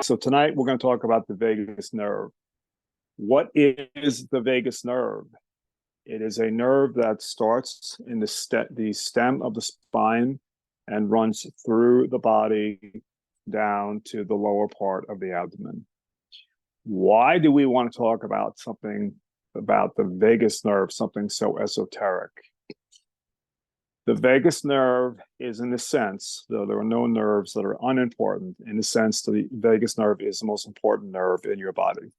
So tonight we're going to talk about the vagus nerve. What is the vagus nerve? It is a nerve that starts in the stem of the spine and runs through the body down to the lower part of the abdomen. Why do we want to talk about something about the vagus nerve, something so esoteric? The vagus nerve is, in a sense, though there are no nerves that are unimportant, in a sense, the vagus nerve is the most important nerve in your body.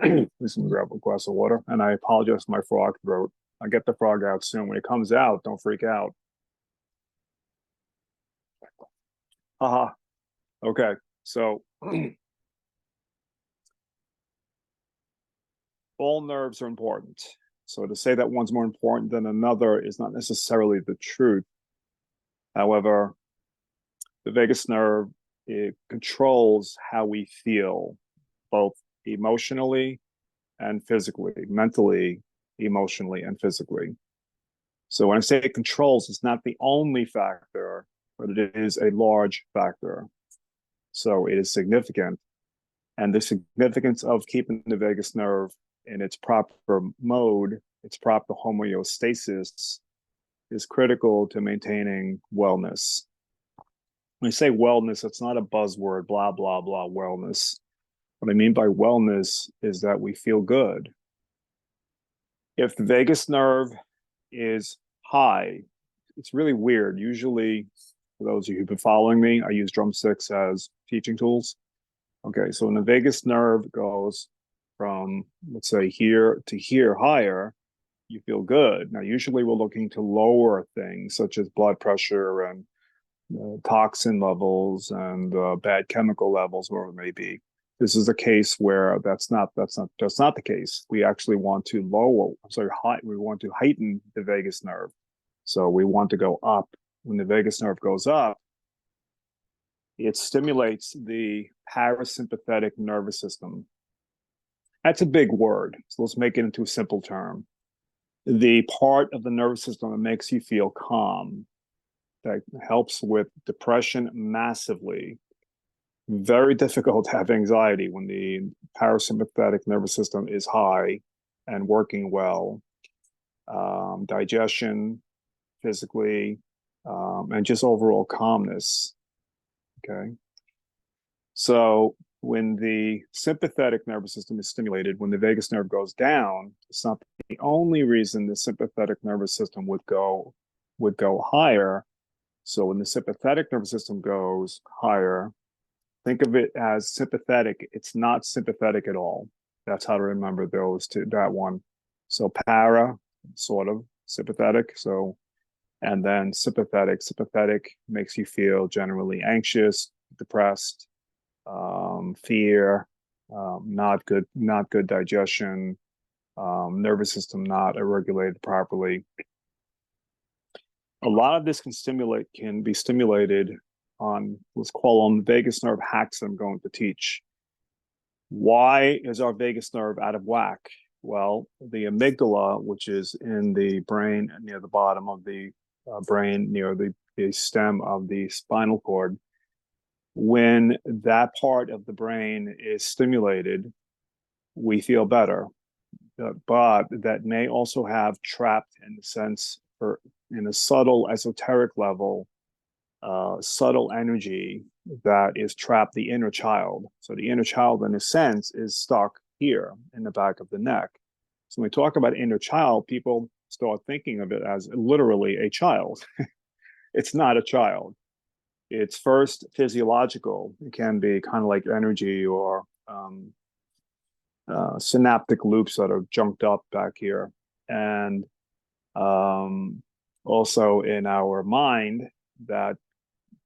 Please grab a glass of water. And I apologize for my frog throat. I'll get the frog out soon. When it comes out, don't freak out. Haha. Okay. So all nerves are important. So to say that one's more important than another is not necessarily the truth. However, the vagus nerve, it controls how we feel, both emotionally and physically, mentally, emotionally, and physically. So when I say it controls, it's not the only factor, but it is a large factor. So it is significant. And the significance of keeping the vagus nerve in its proper mode, its proper homeostasis, is critical to maintaining wellness. When I say wellness, it's not a buzzword, blah, blah, blah, wellness. What I mean by wellness is that we feel good. If the vagus nerve is high, it's really weird. Usually, for those of you who've been following me, I use drumsticks as teaching tools. Okay, so when the vagus nerve goes from, let's say, here to here higher, you feel good. Now, usually we're looking to lower things such as blood pressure and toxin levels and bad chemical levels, whatever it may be. This is a case where that's not the case. We actually want to we want to heighten the vagus nerve. So we want to go up. When the vagus nerve goes up, it stimulates the parasympathetic nervous system. That's a big word, so let's make it into a simple term. The part of the nervous system that makes you feel calm, that helps with depression massively. Very difficult to have anxiety when the parasympathetic nervous system is high and working well. Digestion, physically, and just overall calmness. Okay. So when the sympathetic nervous system is stimulated, when the vagus nerve goes down, it's not the only reason the sympathetic nervous system would go higher. So when the sympathetic nervous system goes higher, think of it as sympathetic. It's not sympathetic at all. That's how to remember that one. So para, sort of sympathetic. So, and then sympathetic. Sympathetic makes you feel generally anxious, depressed, fear, not good digestion, nervous system not regulated properly. A lot of this can be stimulated on, let's call them vagus nerve hacks that I'm going to teach. Why is our vagus nerve out of whack? Well, the amygdala, which is in the brain near the bottom of the brain, near the stem of the spinal cord, when that part of the brain is stimulated, we feel better. But that may also have trapped, in the sense, in a subtle esoteric level, subtle energy that is trapped the inner child. So the inner child, in a sense, is stuck here in the back of the neck. So when we talk about inner child, people start thinking of it as literally a child. It's not a child. It's first physiological. It can be kind of like energy or synaptic loops that are junked up back here. And also in our mind, that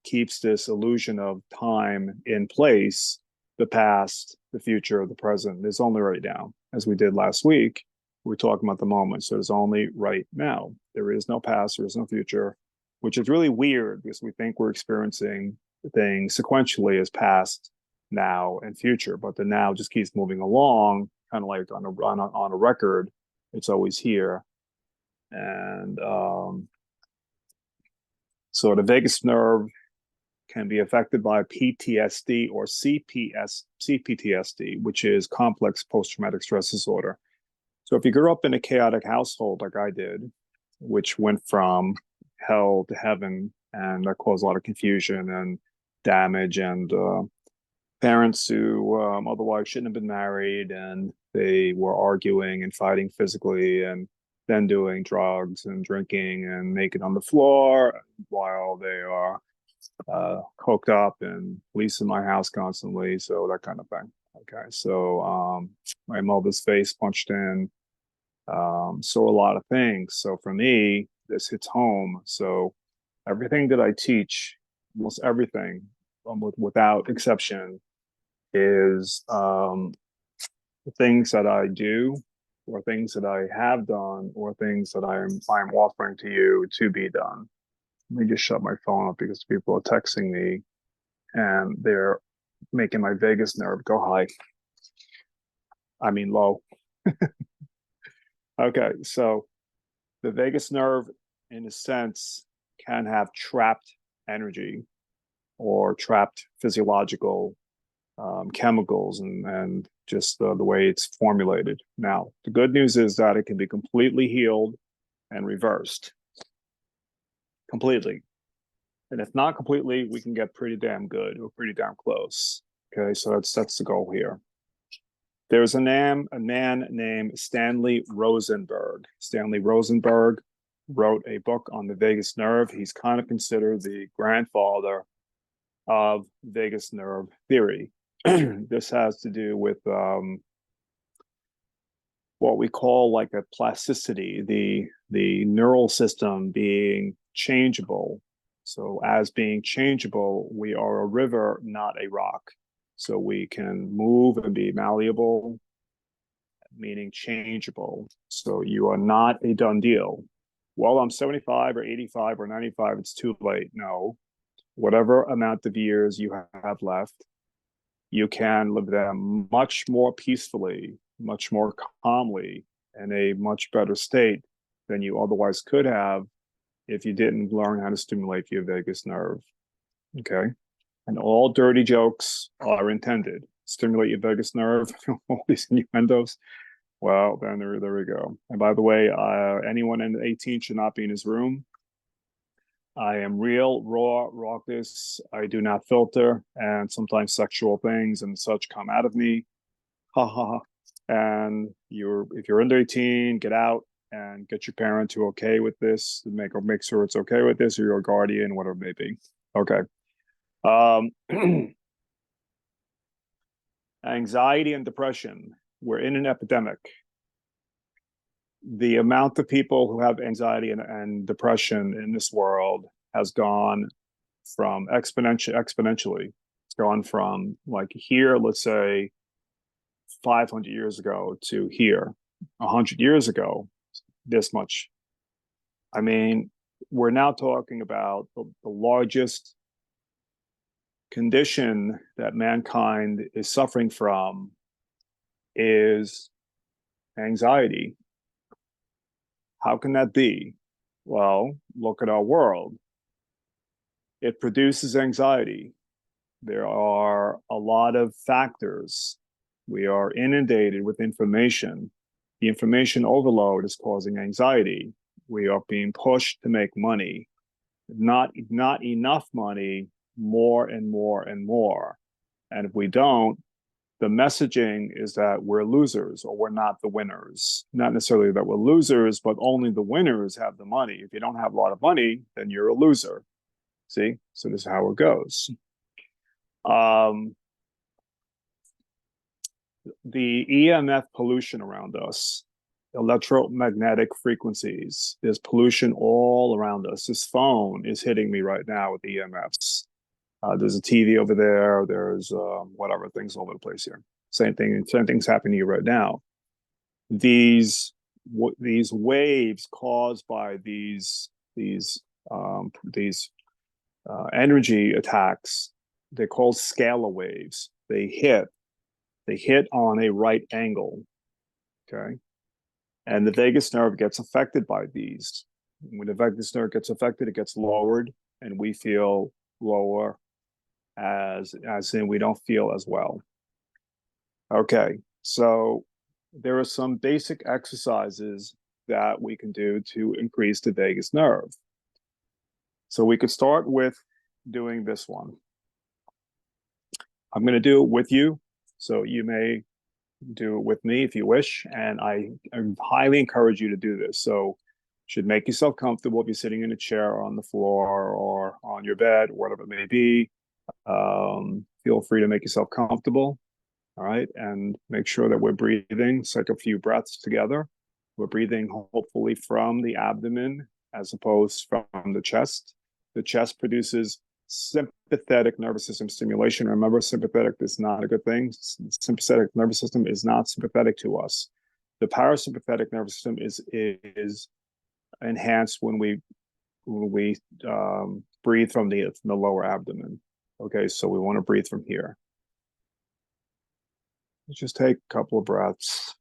keeps this illusion of time in place, the past, the future, the present. There's only right now. As we did last week, we're talking about the moment. So there's only right now. There is no past, there is no future, which is really weird because we think we're experiencing things sequentially as past, now, and future, but the now just keeps moving along, kind of like on a record. It's always here. And so the vagus nerve can be affected by PTSD or CPTSD, which is complex post-traumatic stress disorder. So if you grew up in a chaotic household like I did, which went from hell to heaven, and that caused a lot of confusion and damage, and parents who otherwise shouldn't have been married, and they were arguing and fighting physically, and then doing drugs and drinking and naked on the floor while they are coked up and police in my house constantly. So that kind of thing. Okay. So my mother's face punched in. So a lot of things. So for me, this hits home. So everything that I teach, almost everything, without exception, is things that I do, or things that I have done, or things that I'm offering to you to be done. Let me just shut my phone up because people are texting me and they're making my vagus nerve go high. I mean low. Okay, so the vagus nerve, in a sense, can have trapped energy or trapped physiological chemicals and just the way it's formulated. Now, the good news is that it can be completely healed and reversed. Completely. And if not completely, we can get pretty damn good or pretty damn close. Okay, so that's the goal here. There's a man named Stanley Rosenberg. Stanley Rosenberg wrote a book on the vagus nerve. He's kind of considered the grandfather of vagus nerve theory. This has to do with what we call like a plasticity, the neural system being changeable. So as being changeable, we are a river, not a rock. So we can move and be malleable, meaning changeable. So you are not a done deal. Well, I'm 75 or 85 or 95, it's too late. No. Whatever amount of years you have left, you can live them much more peacefully, much more calmly, in a much better state than you otherwise could have if you didn't learn how to stimulate your vagus nerve. Okay? And all dirty jokes are intended. Stimulate your vagus nerve, all these innuendos. Well, then there we go. And by the way, anyone under 18 should not be in his room. I am real, raw, raucous. I do not filter, and sometimes sexual things and such come out of me. Ha ha ha. And if you're under 18, get out and get your parent to okay with this, make sure it's okay with this, or your guardian, whatever it may be. Okay. Anxiety and depression. We're in an epidemic. The amount of people who have anxiety and depression in this world has gone from exponentially. It's gone from like here, let's say 500 years ago, to here 100 years ago, this much. I mean, we're now talking about the largest condition that mankind is suffering from is anxiety. How can that be? Well, look at our world. It produces anxiety. There are a lot of factors. We are inundated with information. The information overload is causing anxiety. We are being pushed to make money. Not enough money, more and more and more. And if we don't, the messaging is that we're losers or we're not the winners. Not necessarily that we're losers, but only the winners have the money. If you don't have a lot of money, then you're a loser. See? So this is how it goes. The EMF pollution around us, electromagnetic frequencies, there's pollution all around us. This phone is hitting me right now with EMFs. There's a TV over there. There's whatever, things all over the place here. Same thing's happening to you right now. These waves caused by these energy attacks, they're called scalar waves. They hit on a right angle. Okay, and the vagus nerve gets affected by these. When the vagus nerve gets affected, it gets lowered, and we feel lower as in we don't feel as well. Okay, so there are some basic exercises that we can do to increase the vagus nerve. So we could start with doing this one. I'm going to do it with you, so you may do it with me if you wish, and I highly encourage you to do this. So you should make yourself comfortable if you're sitting in a chair or on the floor or on your bed, whatever it may be. Feel free to make yourself comfortable. All right. And make sure that we're breathing. Let's take a few breaths together. We're breathing hopefully from the abdomen as opposed from the chest. The chest produces sympathetic nervous system stimulation. Remember, sympathetic is not a good thing. Sympathetic nervous system is not sympathetic to us. The parasympathetic nervous system is enhanced when we breathe from the lower abdomen. Okay, so we want to breathe from here. Let's just take a couple of breaths.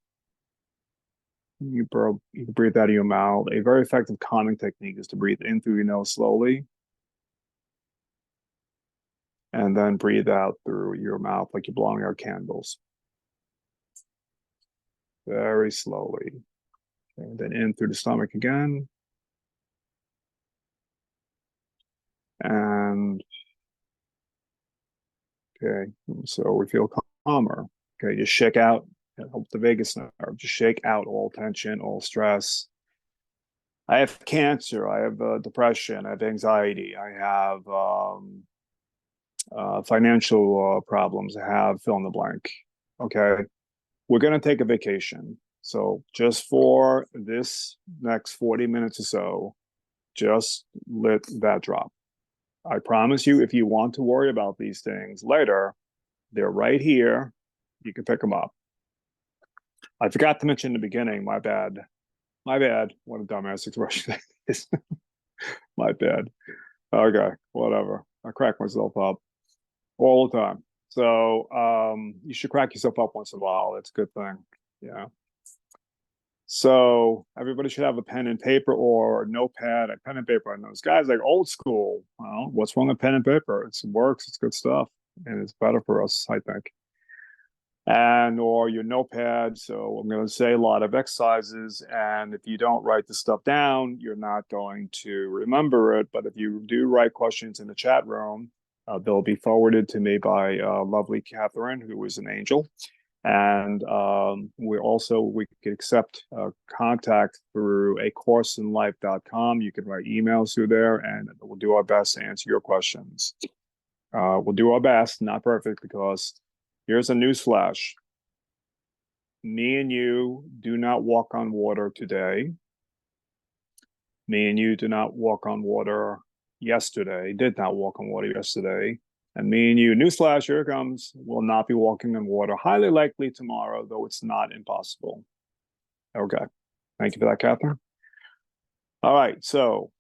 You can breathe out of your mouth. A very effective calming technique is to breathe in through your nose slowly, and then breathe out through your mouth like you're blowing out candles. Very slowly. And then in through the stomach again. And okay, so we feel calmer. Okay, just shake out, help the vagus nerve. Just shake out all tension, all stress. I have cancer. I have depression. I have anxiety. I have financial problems. I have fill in the blank. Okay, we're going to take a vacation. So just for this next 40 minutes or so, just let that drop. I promise you, if you want to worry about these things later, they're right here. You can pick them up. I forgot to mention in the beginning, my bad. My bad. What a dumbass expression that is. My bad. Okay, whatever. I crack myself up all the time. So you should crack yourself up once in a while. It's a good thing. Yeah. So everybody should have a pen and paper or a notepad. A pen and paper. I know this guy's like old school. Well, what's wrong with pen and paper? It works. It's good stuff, and it's better for us, I think. And or your notepad. So I'm going to say a lot of exercises, and if you don't write the stuff down, you're not going to remember it. But if you do write questions in the chat room, they'll be forwarded to me by lovely Catherine, who is an angel. And we can accept contact through acourseinlife.com. You can write emails through there, and we'll do our best to answer your questions. We'll do our best, not perfect, because here's a newsflash. Me and you do not walk on water today. Me and you do not walk on water yesterday, did not walk on water yesterday. And me and you, newsflash, here it comes, will not be walking on water. Highly likely tomorrow, though it's not impossible. Okay. Thank you for that, Catherine. All right. So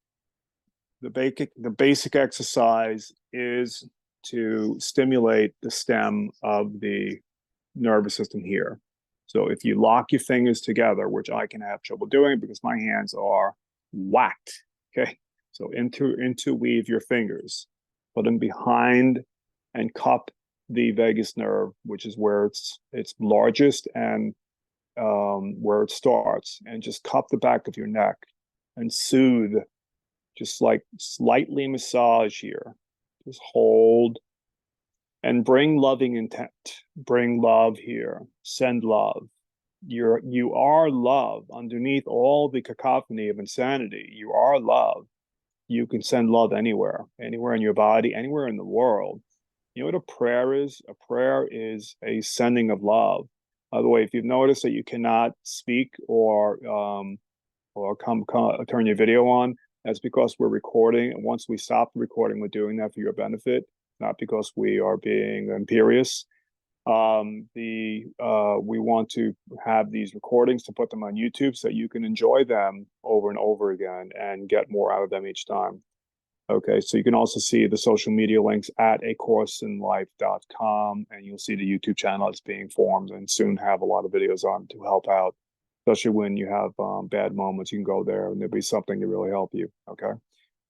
the basic exercise is to stimulate the stem of the nervous system here. So if you lock your fingers together, which I can have trouble doing because my hands are whacked. Okay. So interweave your fingers. Put them behind and cup the vagus nerve, which is where it's largest and where it starts. And just cup the back of your neck and soothe, just like slightly massage here. Just hold and bring loving intent. Bring love here. Send love. You are love. Underneath all the cacophony of insanity, you are love. You can send love anywhere in your body, anywhere in the world. You know what a prayer is? A prayer is a sending of love. By the way, if you've noticed that you cannot speak or turn your video on, that's because we're recording. And once we stop the recording, we're doing that for your benefit, not because we are being imperious. We want to have these recordings to put them on YouTube so you can enjoy them over and over again and get more out of them each time. Okay, so you can also see the social media links at acourseinlife.com, and you'll see the YouTube channel that's being formed and soon have a lot of videos on to help out, especially when you have bad moments. You can go there and there'll be something to really help you.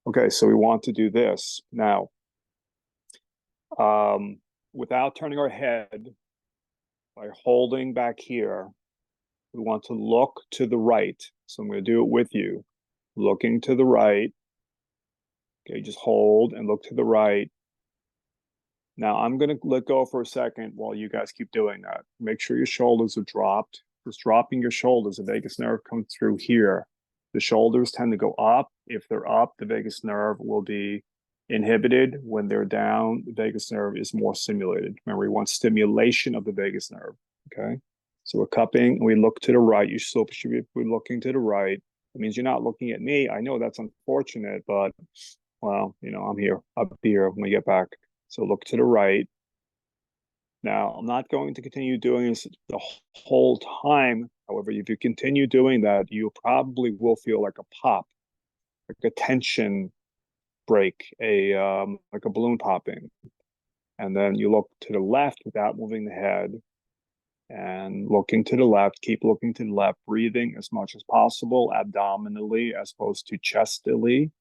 Okay, so we want to do this now. Without turning our head, by holding back here, we want to look to the right. So I'm going to do it with you. Looking to the right. Okay, just hold and look to the right. Now I'm going to let go for a second while you guys keep doing that. Make sure your shoulders are dropped. Just dropping your shoulders, the vagus nerve comes through here. The shoulders tend to go up. If they're up, the vagus nerve will be inhibited. When they're down, the vagus nerve is more stimulated. Remember, we want stimulation of the vagus nerve. Okay. So we're cupping and we look to the right. You still should be looking to the right. It means you're not looking at me. I know that's unfortunate, but well, I'm here up here when we get back. So look to the right. Now, I'm not going to continue doing this the whole time. However, if you continue doing that, you probably will feel like a pop, like a tension break, like a balloon popping. And then you look to the left without moving the head and looking to the left. Keep looking to the left, breathing as much as possible, abdominally as opposed to chestily.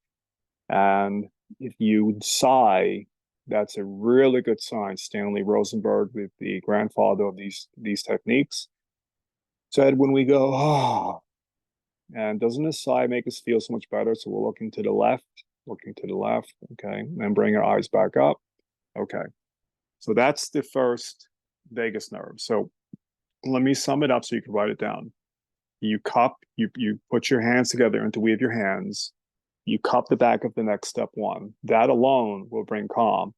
And if you sigh, that's a really good sign. Stanley Rosenberg, the grandfather of these techniques, said when we go, oh, and doesn't a sigh make us feel so much better? So we're looking to the left, okay, and bring our eyes back up. Okay, so that's the first vagus nerve. So let me sum it up so you can write it down. You cup, you put your hands together into weave your hands. You cup the back of the neck, step one. That alone will bring calm.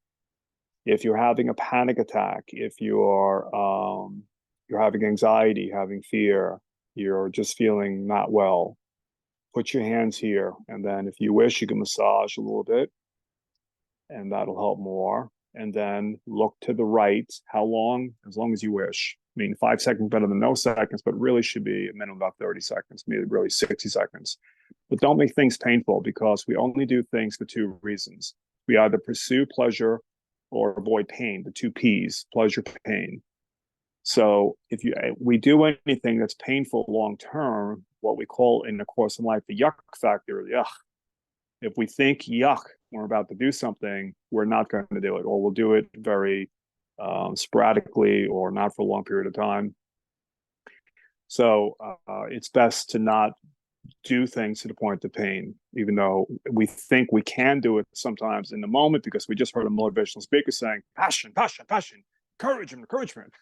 If you're having a panic attack, if you're having anxiety, having fear, you're just feeling not well, put your hands here. And then if you wish, you can massage a little bit and that'll help more. And then look to the right. How long? As long as you wish. I mean, 5 seconds better than no seconds, but really should be a minimum about 30 seconds, maybe really 60 seconds. But don't make things painful because we only do things for two reasons. We either pursue pleasure or avoid pain, the two P's, pleasure, pain. So if we do anything that's painful long term, what we call in the course of life the yuck factor, yuck. If we think yuck, we're about to do something, we're not going to do it, or we'll do it very sporadically or not for a long period of time. So it's best to not do things to the point of pain, even though we think we can do it sometimes in the moment because we just heard a motivational speaker saying passion, passion, passion, encouragement.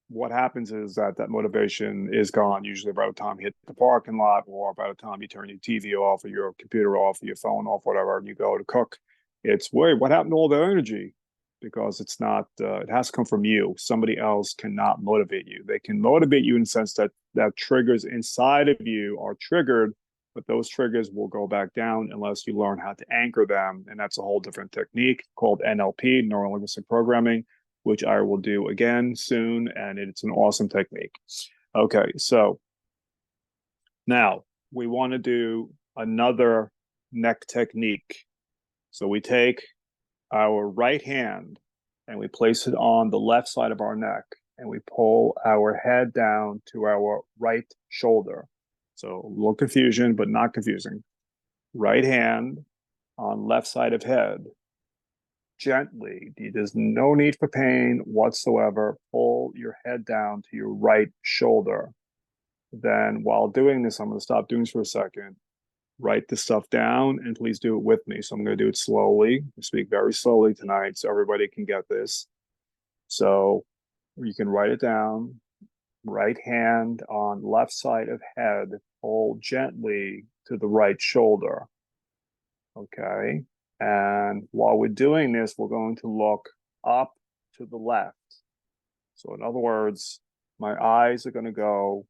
What happens is that motivation is gone usually by the time you hit the parking lot or by the time you turn your TV off or your computer off or your phone off, whatever, and you go to cook. It's, wait, what happened to all the energy? Because it's not, it has to come from you. Somebody else cannot motivate you. They can motivate you in the sense that triggers inside of you are triggered, but those triggers will go back down unless you learn how to anchor them. And that's a whole different technique called NLP, Neuro Linguistic Programming, which I will do again soon. And it's an awesome technique. Okay, so now we want to do another neck technique. So we take our right hand and we place it on the left side of our neck and we pull our head down to our right shoulder. So a little confusion, but not confusing. Right hand on left side of head. Gently, there's no need for pain whatsoever. Pull your head down to your right shoulder. Then while doing this, I'm going to stop doing this for a second. Write this stuff down and please do it with me. So I'm going to do it slowly. I speak very slowly tonight so everybody can get this. So you can write it down. Right hand on left side of head, pull gently to the right shoulder. Okay. And while we're doing this, we're going to look up to the left. So in other words, my eyes are going to go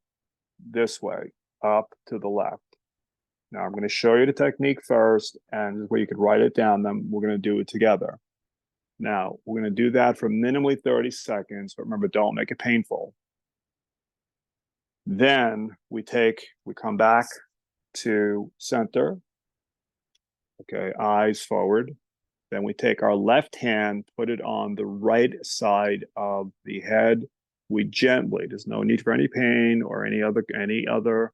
this way, up to the left. Now I'm going to show you the technique first and where you can write it down, then we're going to do it together. Now we're going to do that for minimally 30 seconds, but remember, don't make it painful. Then we come back to center. Okay, eyes forward. Then we take our left hand, put it on the right side of the head. We gently, there's no need for any pain or any other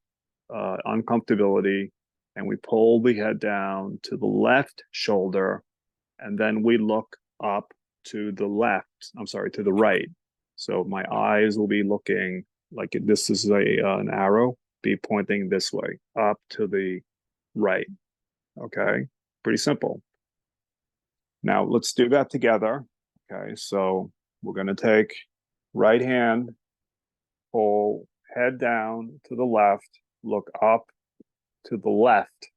uncomfortability. And we pull the head down to the left shoulder and then we look up to the left. I'm sorry, to the right. So my eyes will be looking like this is an arrow, be pointing this way, up to the right. Okay, pretty simple. Now let's do that together. Okay, so we're going to take right hand, pull head down to the left, look up to the left,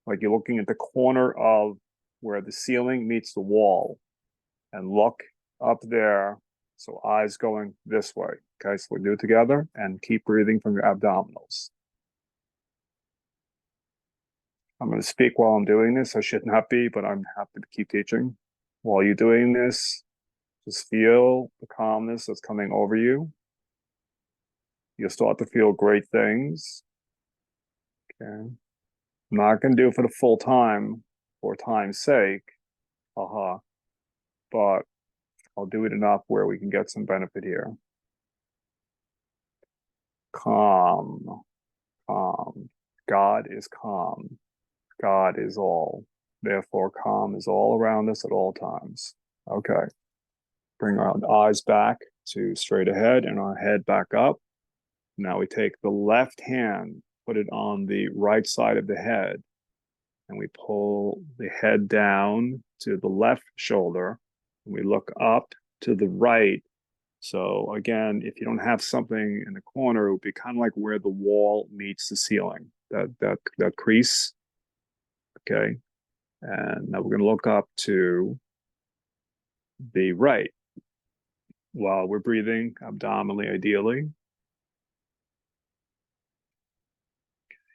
like you're looking at the corner of where the ceiling meets the wall, and look up there. So eyes going this way. Okay, so we do it together and keep breathing from your abdominals. I'm going to speak while I'm doing this. I should not be, but I'm happy to keep teaching. While you're doing this, just feel the calmness that's coming over you. You'll start to feel great things. Okay. I'm not going to do it for the full time for time's sake. But I'll do it enough where we can get some benefit here. Calm, calm. God is calm. God is all. Therefore, calm is all around us at all times. Okay. Bring our eyes back to straight ahead and our head back up. Now we take the left hand, put it on the right side of the head, and we pull the head down to the left shoulder. And we look up to the right. So again, if you don't have something in the corner, it would be kind of like where the wall meets the ceiling, that crease. Okay. And now we're going to look up to the right while we're breathing abdominally, ideally.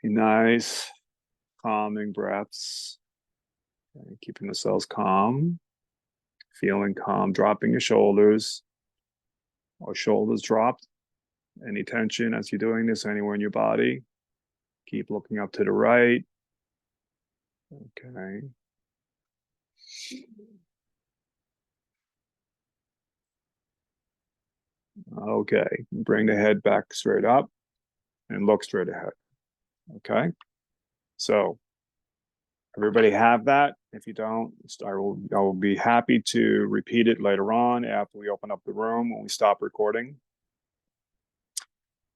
Nice, calming breaths. Okay, keeping the cells calm, feeling calm, dropping your shoulders. Or shoulders dropped. Any tension as you're doing this anywhere in your body. Keep looking up to the right. Okay. Okay. Bring the head back straight up and look straight ahead. Okay. So everybody have that. If you don't, I will be happy to repeat it later on after we open up the room when we stop recording.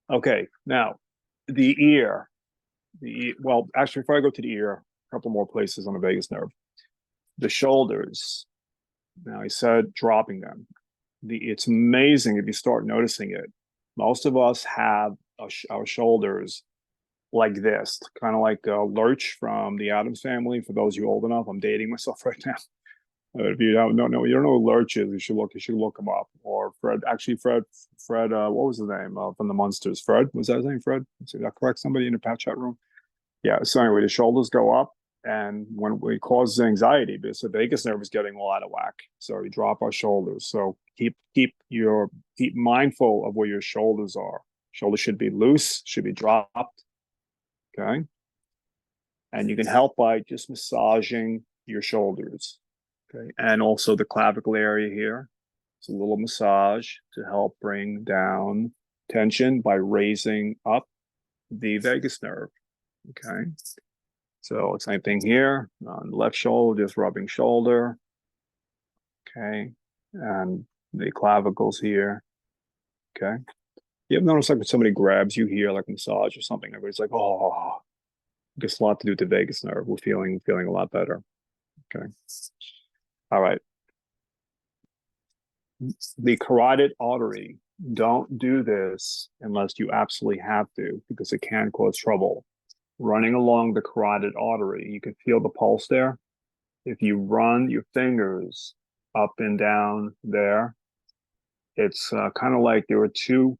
Okay. Now, the ear. Well, actually, before I go to the ear, a couple more places on the vagus nerve. The shoulders. Now, he said dropping them. It's amazing if you start noticing it. Most of us have our shoulders like this, kind of like Lurch from the Addams Family. For those of you old enough, I'm dating myself right now. If you don't know, you don't know who Lurch is, you should look him up. Or Fred, actually Fred, what was his name from the Munsters? Fred, was that his name? Fred? Is that correct? Somebody in the pat chat room? Yeah. So anyway, the shoulders go up, and when it causes anxiety, because the vagus nerve is getting all out of whack. So we drop our shoulders. So keep mindful of where your shoulders are. Shoulders should be loose, should be dropped. Okay. And you can help by just massaging your shoulders. Okay. And also the clavicle area here. It's a little massage to help bring down tension by raising up the vagus nerve. Okay. So same thing here on the left shoulder, just rubbing shoulder. Okay. And the clavicles here. Okay. You ever notice like when somebody grabs you here, like massage or something, everybody's like, oh, it's a lot to do with the vagus nerve. We're feeling a lot better. Okay. All right. The carotid artery. Don't do this unless you absolutely have to, because it can cause trouble. Running along the carotid artery, you can feel the pulse there. If you run your fingers up and down there, it's kind of like there are two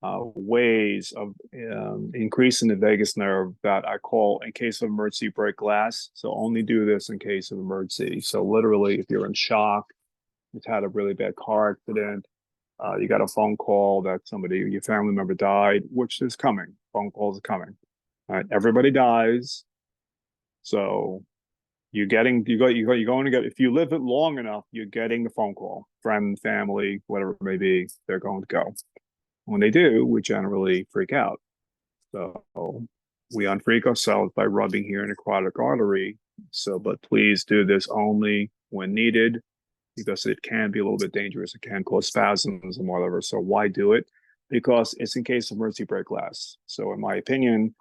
ways of increasing the vagus nerve that I call, in case of emergency, break glass. So only do this in case of emergency. So literally, if you're in shock, you've had a really bad car accident, you got a phone call that your family member died, which is coming. Phone calls are coming. All right, everybody dies. So you're going to get, if you live it long enough, you're getting the phone call. Friend, family, whatever it may be, they're going to go. When they do, we generally freak out. So we unfreak ourselves by rubbing here in the carotid artery. So, but please do this only when needed, because it can be a little bit dangerous. It can cause spasms and whatever. So why do it? Because it's in case of emergency break glass. So in my opinion,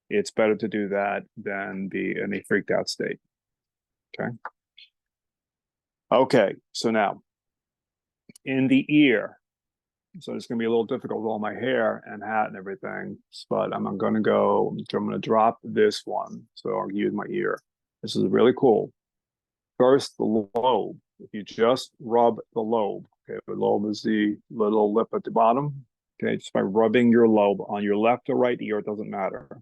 it's better to do that than be in a freaked out state. Okay. Okay. So now in the ear. So it's going to be a little difficult with all my hair and hat and everything, but I'm going to drop this one. So I'll use my ear. This is really cool. First, the lobe. If you just rub the lobe, okay, the lobe is the little lip at the bottom. Okay, just by rubbing your lobe on your left or right ear, it doesn't matter.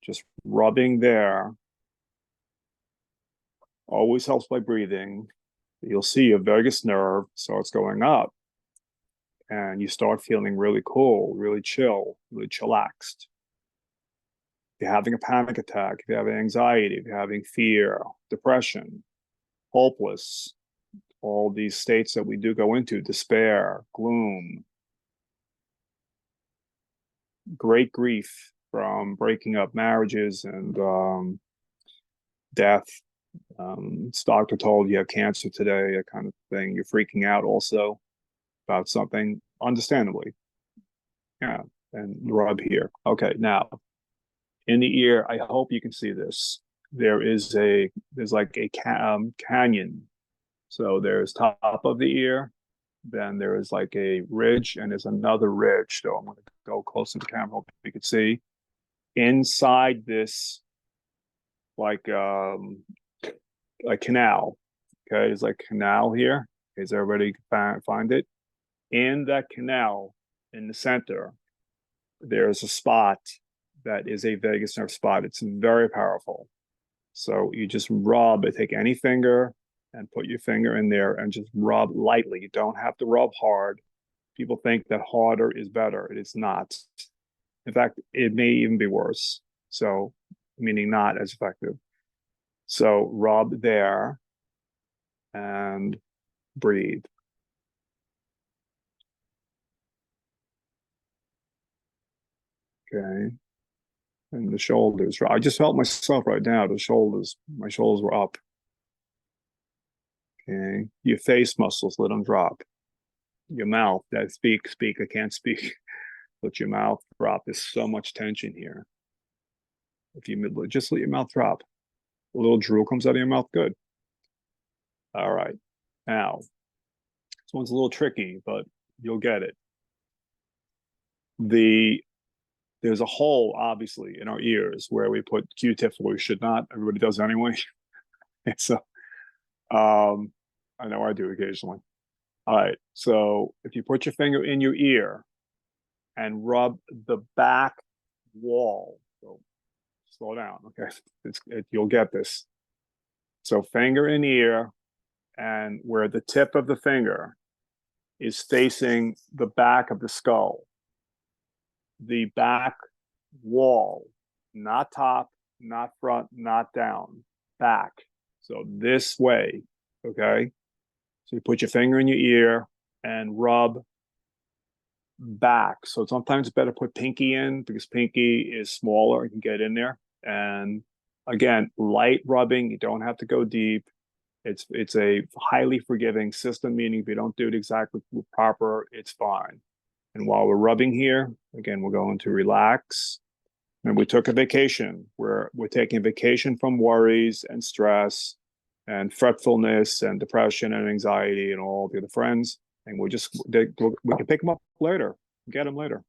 Just rubbing there always helps by breathing. You'll see your vagus nerve starts going up, and you start feeling really cool, really chill, really chillaxed. If you're having a panic attack, if you're having anxiety, if you're having fear, depression, hopeless, all these states that we do go into, despair, gloom, great grief from breaking up marriages and death. Doctor told you have cancer today, that kind of thing. You're freaking out also about something, understandably. Yeah, and rub here. Okay, now in the ear, I hope you can see this. There's like a canyon. So there's top of the ear, then there is like a ridge, and there's another ridge. So I'm going to go close to the camera, hope you can see. Inside this, like a canal. Okay, there's like canal here. Does everybody find it? In that canal, in the center, there's a spot that is a vagus nerve spot. It's very powerful. So you just rub it, take any finger and put your finger in there and just rub lightly. You don't have to rub hard. People think that harder is better. It is not. In fact, it may even be worse. So, meaning not as effective. So rub there and breathe. Okay. And the shoulders. I just felt myself right now. My shoulders were up. Okay. Your face muscles, let them drop. Your mouth, that speak, I can't speak. Let your mouth drop. There's so much tension here. If you just let your mouth drop, a little drool comes out of your mouth, good. All right. Now, this one's a little tricky, but you'll get it. There's a hole, obviously, in our ears where we put Q-tips where we should not. Everybody does anyway. So, I know I do occasionally. All right. So if you put your finger in your ear and rub the back wall, so slow down, okay? You'll get this. So finger in ear, and where the tip of the finger is facing the back of the skull, the back wall, not top, not front, not down, back. So this way, okay? So you put your finger in your ear and rub back. So sometimes it's better to put pinky in because pinky is smaller and can get in there. And again, light rubbing, you don't have to go deep. It's a highly forgiving system, meaning if you don't do it exactly proper, it's fine. And while we're rubbing here, again, we're going to relax. And we took a vacation. We're taking a vacation from worries and stress and fretfulness and depression and anxiety and all the other friends. And we can pick them up later, get them later.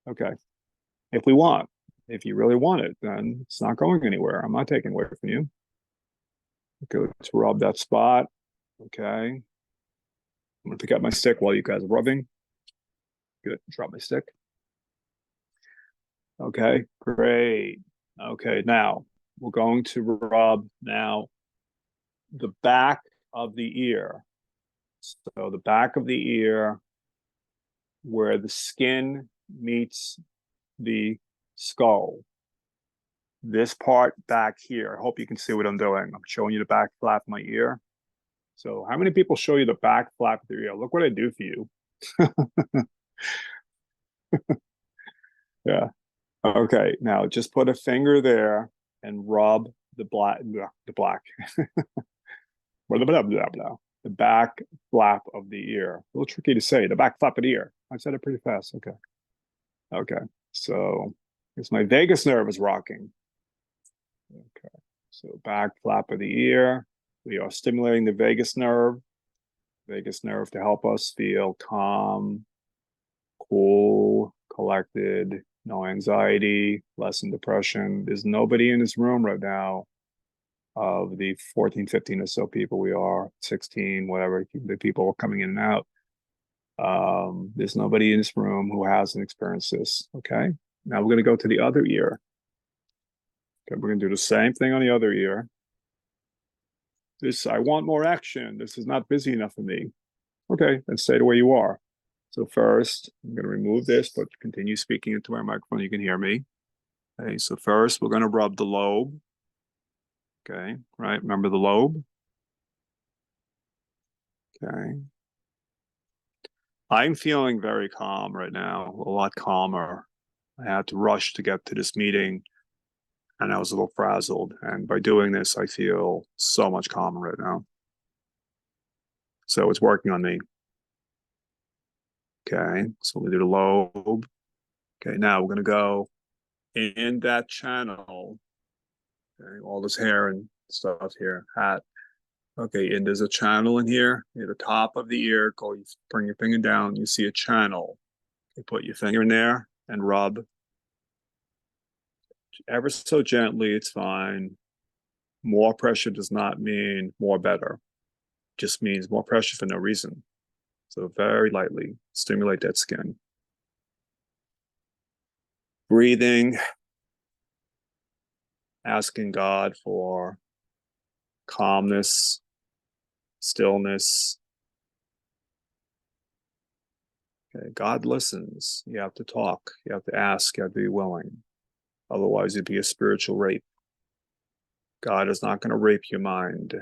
Okay. If we want, if you really want it, then it's not going anywhere. I'm not taking away from you. Okay, let's rub that spot. Okay. I'm going to pick up my stick while you guys are rubbing. Good. Drop my stick. Okay, great. Okay, now we're going to rub now the back of the ear. So the back of the ear where the skin meets the skull. This part back here, I hope you can see what I'm doing. I'm showing you the back flap of my ear. So how many people show you the back flap of their ear? Look what I do for you. Yeah. Okay, now just put a finger there and rub the black. blah, blah, blah, blah. The back flap of the ear. A little tricky to say. The back flap of the ear. I said it pretty fast. Okay. Okay. So it's my vagus nerve is rocking. Okay. So back flap of the ear. We are stimulating the vagus nerve to help us feel calm, cool, collected, no anxiety, less in depression. There's nobody in this room right now of the 14, 15 or so people we are, 16, whatever, the people coming in and out. There's nobody in this room who hasn't experienced this. Okay. Now we're going to go to the other ear. Okay. We're going to do the same thing on the other ear. I want more action. This is not busy enough for me. Okay. Then stay the way you are. So first, I'm going to remove this, but continue speaking into my microphone. You can hear me. Okay. So first, we're going to rub the lobe. Okay. Right. Remember the lobe? Okay. I'm feeling very calm right now, a lot calmer. I had to rush to get to this meeting and I was a little frazzled. And by doing this, I feel so much calmer right now. So it's working on me. Okay, so we do the lobe. Okay, now we're going to go in that channel. Okay, all this hair and stuff here, hat. Okay, and there's a channel in here near the top of the ear. Go, you bring your finger down, you see a channel. You put your finger in there and rub ever so gently. It's fine. More pressure does not mean more better. It just means more pressure for no reason. So very lightly stimulate that skin. Breathing, asking God for calmness, stillness. Okay, God listens. You have to talk. You have to ask. You have to be willing. Otherwise, it'd be a spiritual rape. God is not going to rape your mind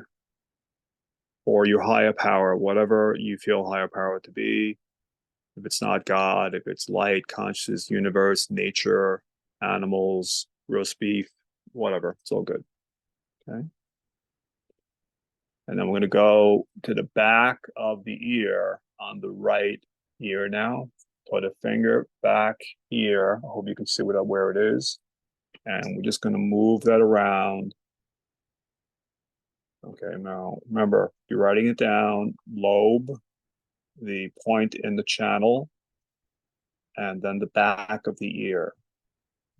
or your higher power, whatever you feel higher power to be. If it's not God, if it's light, consciousness, universe, nature, animals, roast beef, whatever, it's all good. Okay. And then we're going to go to the back of the ear on the right ear now. Put a finger back here. I hope you can see where it is. And we're just going to move that around. Okay, now remember, you're writing it down, lobe, the point in the channel, and then the back of the ear.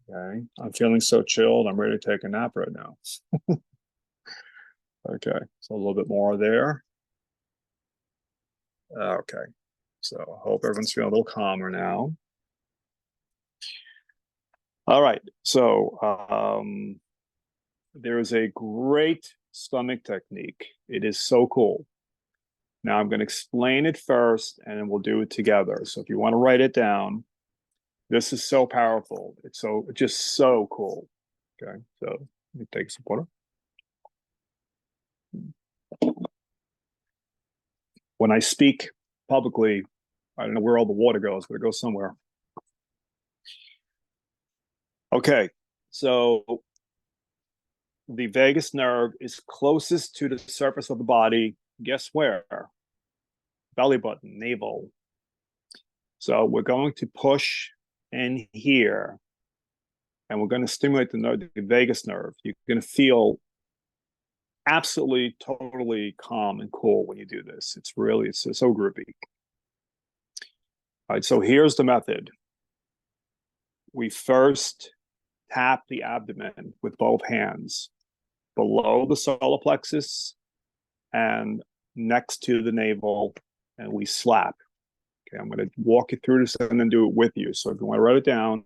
Okay, I'm feeling so chilled, I'm ready to take a nap right now. Okay, so a little bit more there. Okay, so I hope everyone's feeling a little calmer now. All right, so there is a great stomach technique. It is so cool. Now I'm going to explain it first and then we'll do it together. So if you want to write it down, this is so powerful. It's just so cool. Okay, so let me take some water. When I speak publicly, I don't know where all the water goes, but it goes somewhere. Okay, so the vagus nerve is closest to the surface of the body. Guess where? Belly button, navel. So we're going to push in here and we're going to stimulate the vagus nerve. You're going to feel absolutely, totally calm and cool when you do this. It's so groovy. All right, so here's the method. We first tap the abdomen with both hands below the solar plexus and next to the navel, and we slap. Okay, I'm going to walk you through this and then do it with you. So if you want to write it down,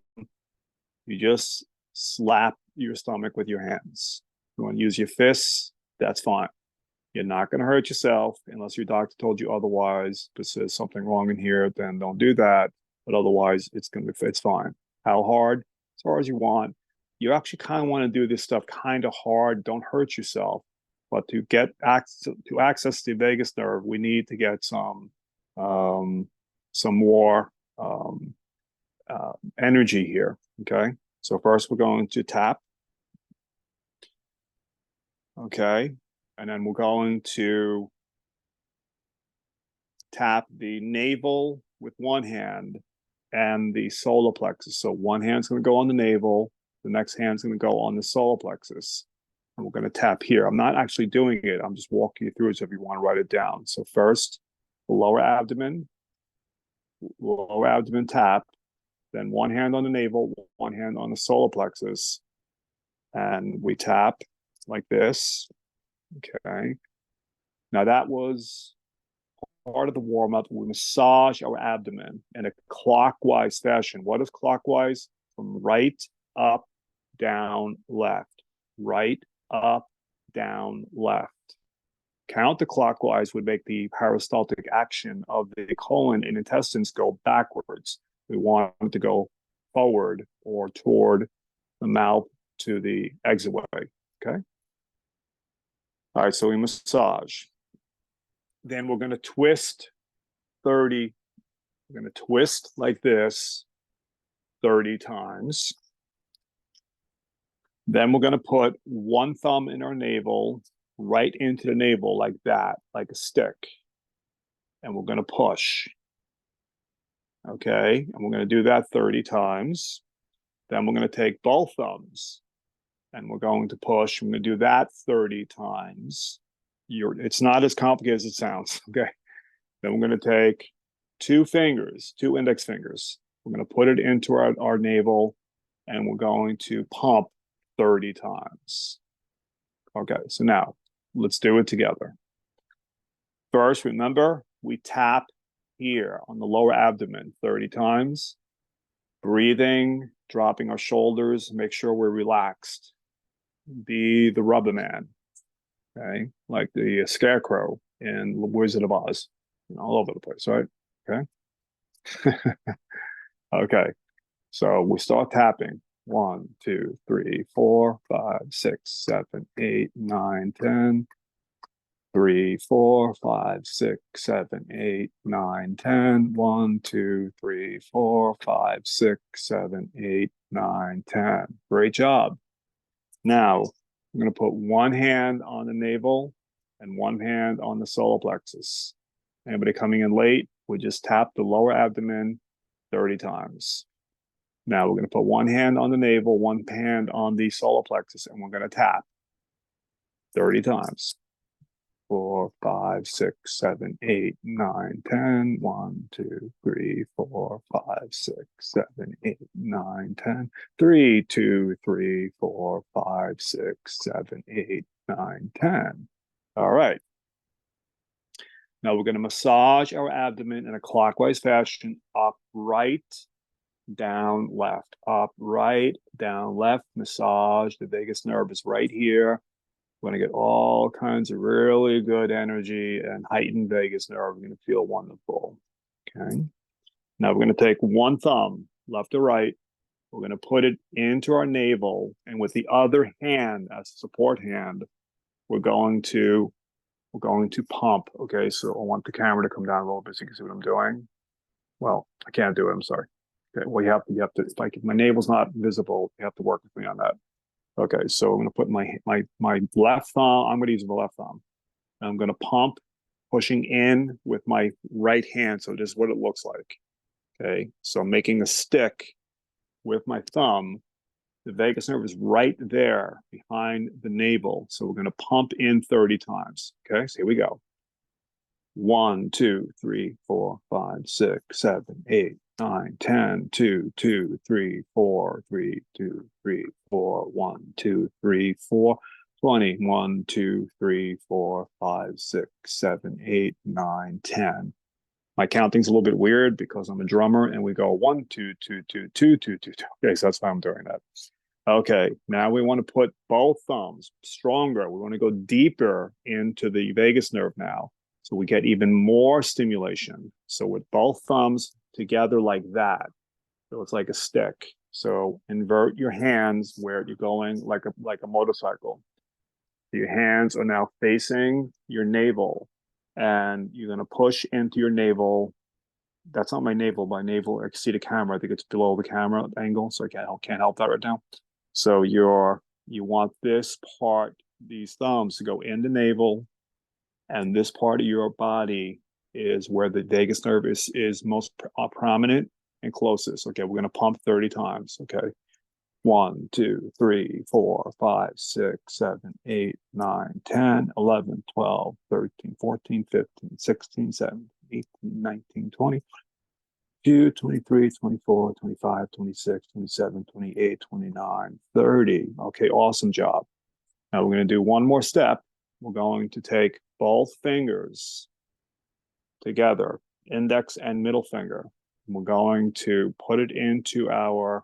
you just slap your stomach with your hands. If you want to use your fists, that's fine. You're not going to hurt yourself unless your doctor told you otherwise. If there's something wrong in here, then don't do that. But otherwise, it's fine. How hard? As hard as you want. You actually kind of want to do this stuff kind of hard. Don't hurt yourself. But to get access the vagus nerve, we need to get some more energy here. Okay. So first we're going to tap. Okay. And then we're going to tap the navel with one hand and the solar plexus. So one hand's going to go on the navel, the next hand's going to go on the solar plexus. And we're going to tap here. I'm not actually doing it. I'm just walking you through it, so if you want to write it down. So first, the lower abdomen tap, then one hand on the navel, one hand on the solar plexus, and we tap like this. Okay. Now that was part of the warm-up. We massage our abdomen in a clockwise fashion. What is clockwise? From right, up, down, left. Right, up, down, left. Counterclockwise would make the peristaltic action of the colon and intestines go backwards. We want it to go forward or toward the mouth to the exit way. Okay. All right, so we massage. Then we're going to twist 30. We're going to twist like this 30 times. Then we're going to put one thumb in our navel, right into the navel like that, like a stick. And we're going to push. Okay, and we're going to do that 30 times. Then we're going to take both thumbs and we're going to push. We're going to do that 30 times. It's not as complicated as it sounds. Okay. Then we're going to take two index fingers. We're going to put it into our navel and we're going to pump 30 times. Okay, so now let's do it together. First, remember, we tap here on the lower abdomen 30 times. Breathing, dropping our shoulders, make sure we're relaxed. Be the rubber man, okay? Like the scarecrow in The Wizard of Oz, all over the place, right? Okay. Okay, so we start tapping. 1, 2, 3, 4, 5, 6, 7, 8, 9, 10. 3, 4, 5, 6, 7, 8, 9, 10. 1, 2, 3, 4, 5, 6, 7, 8, 9, 10. Great job. Now, I'm going to put one hand on the navel and one hand on the solar plexus. Anybody coming in late, we just tap the lower abdomen 30 times. Now we're going to put one hand on the navel, one hand on the solar plexus, and we're going to tap 30 times. 4, 5, 6, 7, 8, 9, 10. 1, 2, 3, 4, 5, 6, 7, 8, 9, 10. 3, 2, 3, 4, 5, 6, 7, 8, 9, 10. All right. Now we're going to massage our abdomen in a clockwise fashion, up, right, down, left, up, right, down, left. Massage. The vagus nerve is right here. We're going to get all kinds of really good energy and heightened vagus nerve. We're going to feel wonderful. Okay. Now we're going to take one thumb, left or right. We're going to put it into our navel, and with the other hand as a support hand, we're going to pump. Okay, so I want the camera to come down a little bit so you can see what I'm doing. Well, I can't do it. I'm sorry. Okay. Well, you have to. Like, if my navel's not visible, you have to work with me on that. Okay, so I'm going to put my left thumb. I'm going to use the left thumb. I'm going to pump, pushing in with my right hand. So this is what it looks like. Okay, so I'm making a stick with my thumb. The vagus nerve is right there behind the navel. So we're going to pump in 30 times. Okay, so here we go. 1, 2, 3, 4, 5, 6, 7, 8, 9, 10, 2, 2, 3, 4, 3, 2, 3, 4, 1, 2, 3, 4, 20, 1, 2, 3, 4, 5, 6, 7, 8, 9, 10. My counting's a little bit weird because I'm a drummer and we go 1, 2, 2, 2, 2, 2, 2, 2. Okay, so that's why I'm doing that. Okay, now we want to put both thumbs stronger. We want to go deeper into the vagus nerve now. So we get even more stimulation. So with both thumbs together like that, so it's like a stick. So invert your hands where you're going like a motorcycle. Your hands are now facing your navel, and you're going to push into your navel. That's not my navel. My navel, I can see the camera. I think it's below the camera angle, so I can't help that right now. So you want this part these thumbs to go in the navel, and this part of your body is where the vagus nerve is most prominent and closest. Okay, we're going to pump 30 times. Okay. 1, 2, 3, 4, 5, 6, 7, 8, 9, 10, 11, 12, 13, 14, 15, 16, 17, 18, 19, 20, 22, 23, 24, 25, 26, 27, 28, 29, 30. Okay, awesome job. Now we're going to do one more step. We're going to take both fingers together, index and middle finger. We're going to put it into our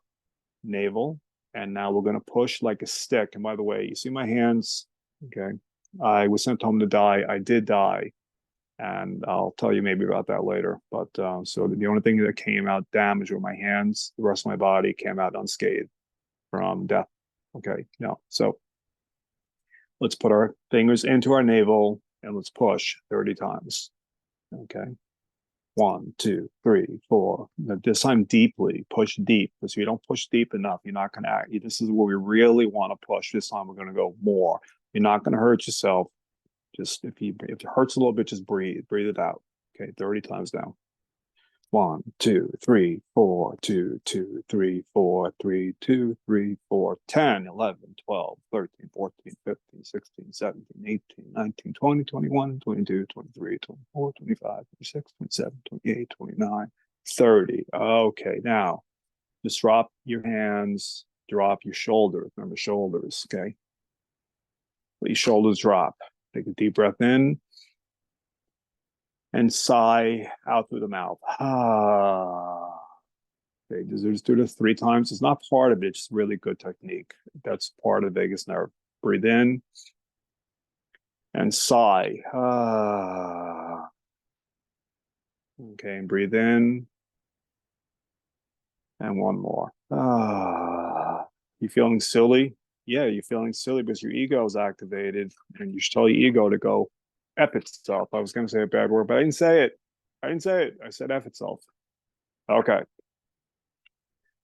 navel, and now we're going to push like a stick. And by the way, you see my hands? Okay. I was sent home to die. I did die. And I'll tell you maybe about that later. But so the only thing that came out damaged were my hands. The rest of my body came out unscathed from death. Okay. No. So let's put our fingers into our navel and let's push 30 times. Okay. 1, 2, 3, 4. This time deeply, push deep. Because if you don't push deep enough, you're not going to act. This is where we really want to push. This time we're going to go more. You're not going to hurt yourself. Just if it hurts a little bit, just breathe it out. Okay, 30 times down. 1, 2, 3, 4, 2, 2, 3, 4, 3, 2, 3, 4, 10, 11, 12, 13, 14, 15, 16, 17, 18, 19, 20, 21, 22, 23, 24, 25, 26, 27, 28, 29, 30. Okay, now just drop your hands, drop your shoulders. Remember, shoulders, okay? Let your shoulders drop. Take a deep breath in and sigh out through the mouth. Okay, just do this 3 times. It's not part of it, it's really good technique. That's part of the vagus nerve. Breathe in and sigh. Okay, and breathe in. And one more. You feeling silly? Yeah, you're feeling silly because your ego is activated and you should tell your ego to go F itself. I was going to say a bad word, but I didn't say it. I said F itself. Okay.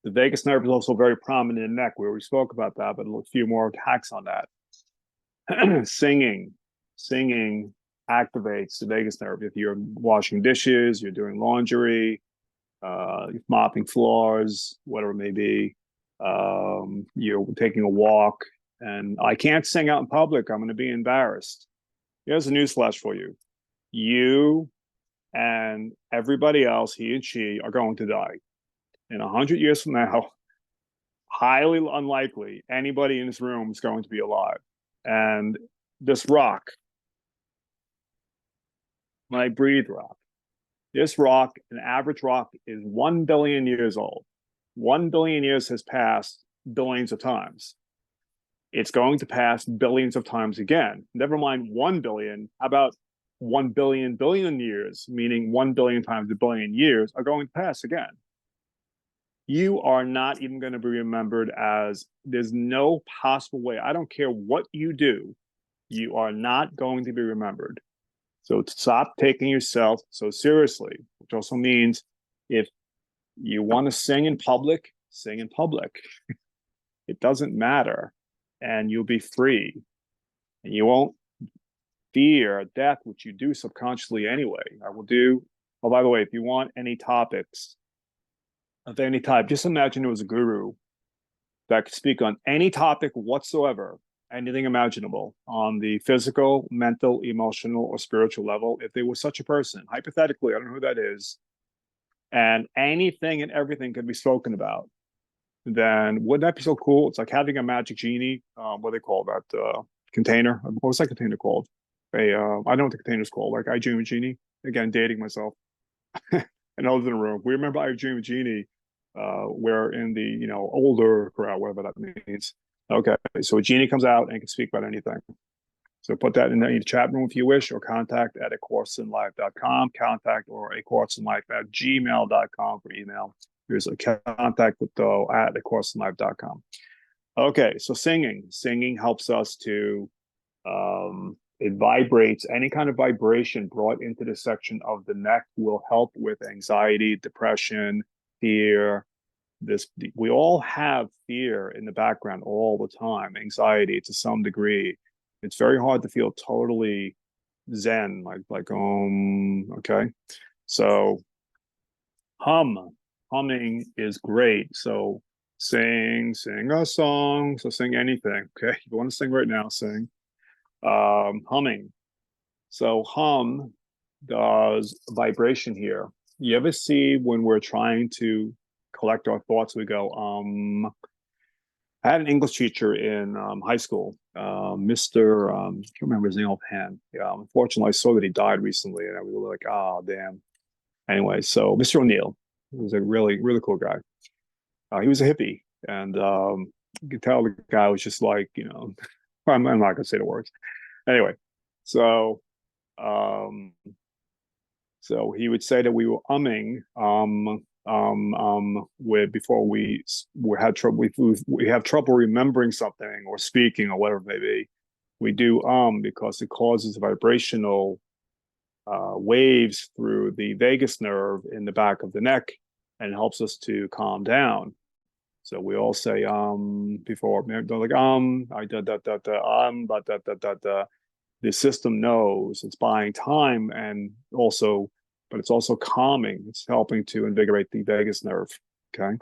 The vagus nerve is also very prominent in the neck. We already spoke about that, but a few more hacks on that. Singing activates the vagus nerve. If you're washing dishes, you're doing laundry, mopping floors, whatever it may be, you're taking a walk, and I can't sing out in public. I'm going to be embarrassed. Here's a newsflash for you. You and everybody else, he and she, are going to die. In 100 years from now, highly unlikely anybody in this room is going to be alive. And this rock, when I breathe rock, this rock, an average rock, is 1 billion years old. 1 billion years has passed billions of times. It's going to pass billions of times again. Never mind 1 billion. How about 1 billion billion years, meaning 1 billion times a billion years, are going to pass again. You are not even going to be remembered as, there's no possible way. I don't care what you do, you are not going to be remembered. So stop taking yourself so seriously, which also means if you want to sing in public, sing in public. It doesn't matter. And you'll be free. And you won't fear death, which you do subconsciously anyway. I will do, oh, by the way, if you want any topics of any type, just imagine it was a guru that could speak on any topic whatsoever, anything imaginable, on the physical, mental, emotional, or spiritual level. If there was such a person, hypothetically, I don't know who that is, and anything and everything could be spoken about, then wouldn't that be so cool? It's like having a magic genie. What do they call that container? What was that container called? I know what the container's called. Like I Dream of Genie. Again, dating myself. And I was in a room. We remember I Dream of Genie. We're in the older crowd, whatever that means. Okay, so a genie comes out and can speak about anything. So put that in the chat room if you wish, or contact at acourseinlife.com, contact or acourseinlife@gmail.com for email. Here's a contact with at acourseinlife.com. Okay, so singing helps us to, it vibrates. Any kind of vibration brought into the section of the neck will help with anxiety, depression, fear. We all have fear in the background all the time, anxiety to some degree. It's very hard to feel totally zen, okay. So humming is great. So sing a song. So sing anything. Okay. If you want to sing right now, sing. Humming. So hum does vibration here. You ever see when we're trying to collect our thoughts, we go, I had an English teacher in high school, Mr. I can't remember his name offhand. Yeah, unfortunately, I saw that he died recently, and I was like, oh, damn. Anyway, so Mr. O'Neill was a really, really cool guy. He was a hippie, and you could tell the guy was just like, I'm not going to say the words. Anyway, so um, so he would say that we were umming with before we had trouble we have trouble remembering something or speaking or whatever it may be. We do because it causes vibrational waves through the vagus nerve in the back of the neck and helps us to calm down. So we all say before they're like I but the system knows it's buying time and also, but it's also calming. It's helping to invigorate the vagus nerve. Okay.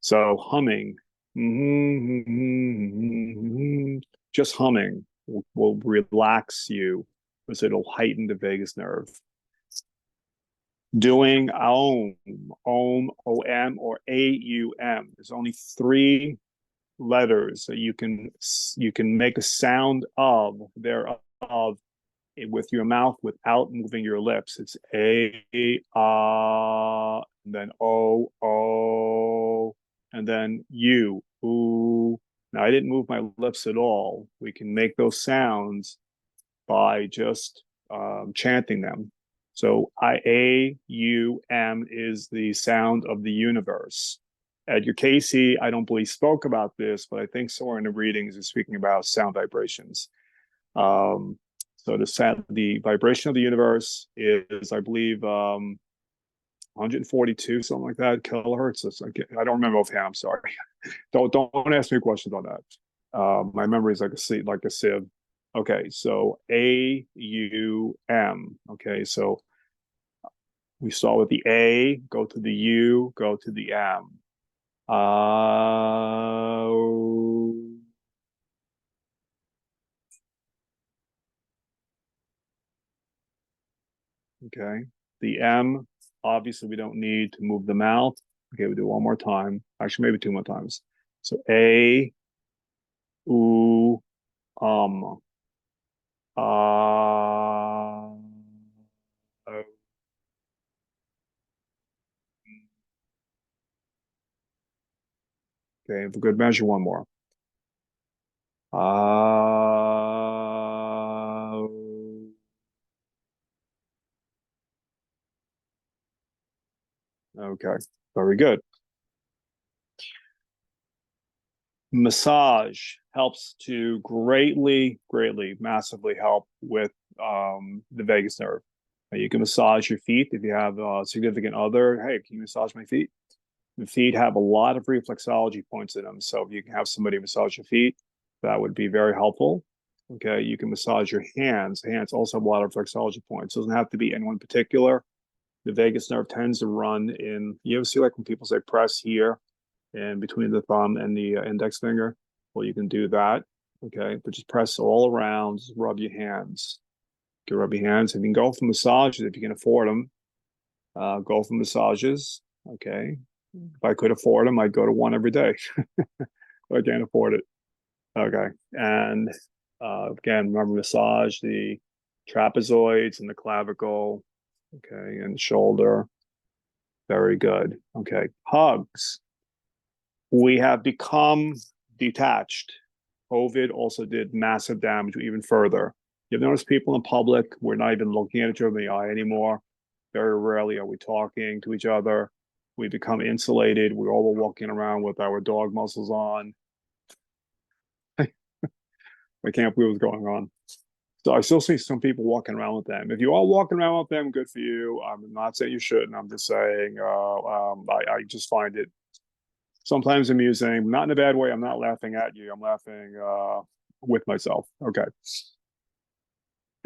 So humming, just humming will relax you because it'll heighten the vagus nerve. Doing om, or aum. There's only three letters that you can make a sound of thereof with your mouth without moving your lips. It's and then o, and then u, ooh. Now I didn't move my lips at all. We can make those sounds by just chanting them. So aum is the sound of the universe. Edgar Casey, I don't believe spoke about this, but I think somewhere in the readings is speaking about sound vibrations. So the vibration of the universe is, I believe, 142, something like that, kilohertz. I don't remember offhand. I'm sorry. Don't ask me questions on that. My memory is like a sieve. Okay, so AUM. Okay, so we start with the A, go to the U, go to the M. Okay, the M, obviously we don't need to move the mouth. Okay, we do one more time. Actually, maybe two more times. So A, U, um. Okay, for good measure, one more. Okay, very good. Massage helps to greatly, massively help with the vagus nerve. You can massage your feet if you have a significant other. Hey, can you massage my feet? The feet have a lot of reflexology points in them. So if you can have somebody massage your feet, that would be very helpful. Okay, you can massage your hands. Hands also have a lot of reflexology points. It doesn't have to be anyone particular. The vagus nerve tends to run in, you ever see like when people say press here and between the thumb and the index finger? Well, you can do that. Okay, but just press all around, just rub your hands. You can rub your hands. And you can go for massages if you can afford them. Go for massages. Okay, if I could afford them, I'd go to one every day. I can't afford it. Okay. And again, remember massage the trapezoids and the clavicle. Okay. And the shoulder. Very good. Okay. Hugs. We have become detached. COVID also did massive damage even further. You've noticed people in public, we're not even looking at each other in the eye anymore. Very rarely are we talking to each other. We become insulated. We're all walking around with our dog muscles on. I can't believe what's going on. So I still see some people walking around with them. If you are walking around with them, good for you. I'm not saying you shouldn't. I'm just saying I just find it sometimes amusing, not in a bad way. I'm not laughing at you. I'm laughing with myself. Okay.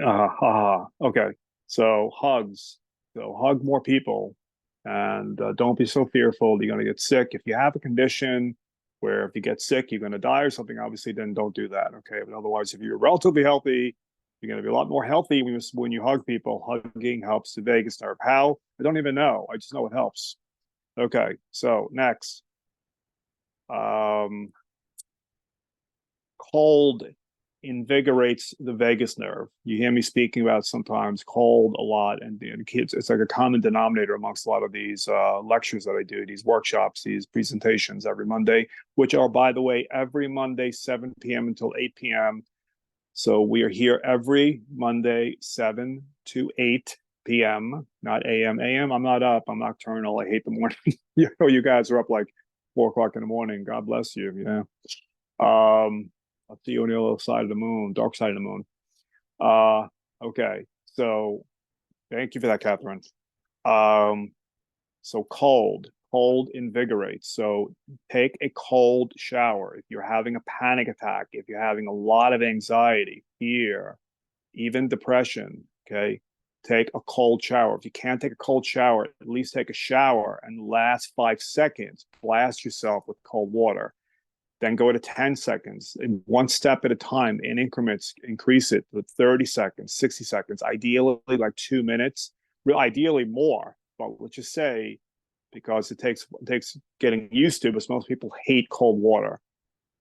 Okay. So hugs. So hug more people, and don't be so fearful you're going to get sick. If you have a condition where if you get sick you're going to die or something, obviously then don't do that. Okay. But otherwise, if you're relatively healthy, you're going to be a lot more healthy when you hug people. Hugging helps the vagus nerve. How? I don't even know. I just know it helps. Okay. So next, um, cold invigorates the vagus nerve. You hear me speaking about sometimes cold a lot, and kids, it's like a common denominator amongst a lot of these lectures that I do, these workshops, these presentations every Monday, which are, by the way, every Monday, 7 p.m. until 8 p.m. So we are here every Monday, 7 to 8 p.m., not a.m. a.m. I'm not up. I'm nocturnal. I hate the morning. You guys are up like 4 o'clock in the morning. God bless you. I'll see you on the other side of the moon, dark side of the moon. Okay. So thank you for that, Catherine. So cold invigorates. So take a cold shower. If you're having a panic attack, if you're having a lot of anxiety, fear, even depression, okay, take a cold shower. If you can't take a cold shower, at least take a shower and last 5 seconds, blast yourself with cold water. Then go to 10 seconds, in one step at a time, in increments, increase it to 30 seconds, 60 seconds, ideally like 2 minutes, ideally more. But let's just say, because it takes getting used to, but most people hate cold water.